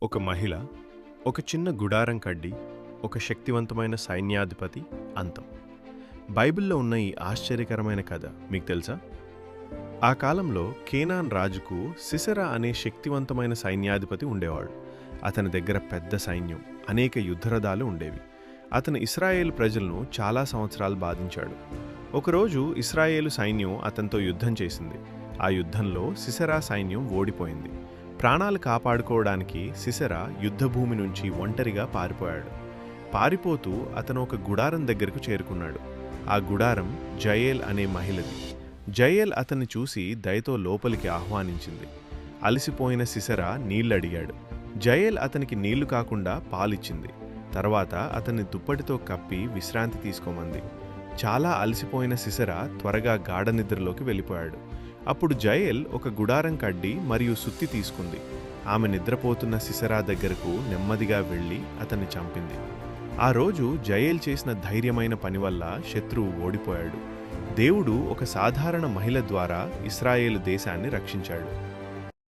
ఒక మహిళ, ఒక చిన్న గుడారం కడ్డి, ఒక శక్తివంతమైన సైన్యాధిపతి అంతం. బైబిల్లో ఉన్న ఈ ఆశ్చర్యకరమైన కథ మీకు తెలుసా? ఆ కాలంలో కేనాన్ రాజుకు సిసెరా అనే శక్తివంతమైన సైన్యాధిపతి ఉండేవాడు. అతని దగ్గర పెద్ద సైన్యం, అనేక యుద్ధరథాలు ఉండేవి. అతను ఇశ్రాయేలు ప్రజలను చాలా సంవత్సరాలు బాధించాడు. ఒకరోజు ఇశ్రాయేలు సైన్యం అతనితో యుద్ధం చేసింది. ఆ యుద్ధంలో సిసెరా సైన్యం ఓడిపోయింది. ప్రాణాలు కాపాడుకోవడానికి సిసెరా యుద్ధభూమి నుంచి ఒంటరిగా పారిపోయాడు. పారిపోతూ అతను ఒక గుడారం దగ్గరకు చేరుకున్నాడు. ఆ గుడారం జయేల్ అనే మహిళది. జయేల్ అతన్ని చూసి దయతో లోపలికి ఆహ్వానించింది. అలసిపోయిన సిసెరా నీళ్లడిగాడు. జయేల్ అతనికి నీళ్లు కాకుండా పాలిచ్చింది. తర్వాత అతన్ని దుప్పటితో కప్పి విశ్రాంతి తీసుకోమంది. చాలా అలసిపోయిన సిసెరా త్వరగా గాఢ నిద్రలోకి వెళ్ళిపోయాడు. అప్పుడు జయేల్ ఒక గుడారం కడ్డి మరియు సుత్తి తీసుకుంది. ఆమె నిద్రపోతున్న సిసెరా దగ్గరకు నెమ్మదిగా వెళ్ళి అతన్ని చంపింది. ఆ రోజు జయేల్ చేసిన ధైర్యమైన పని వల్ల శత్రువు ఓడిపోయాడు. దేవుడు ఒక సాధారణ మహిళ ద్వారా ఇశ్రాయేలు దేశాన్ని రక్షించాడు.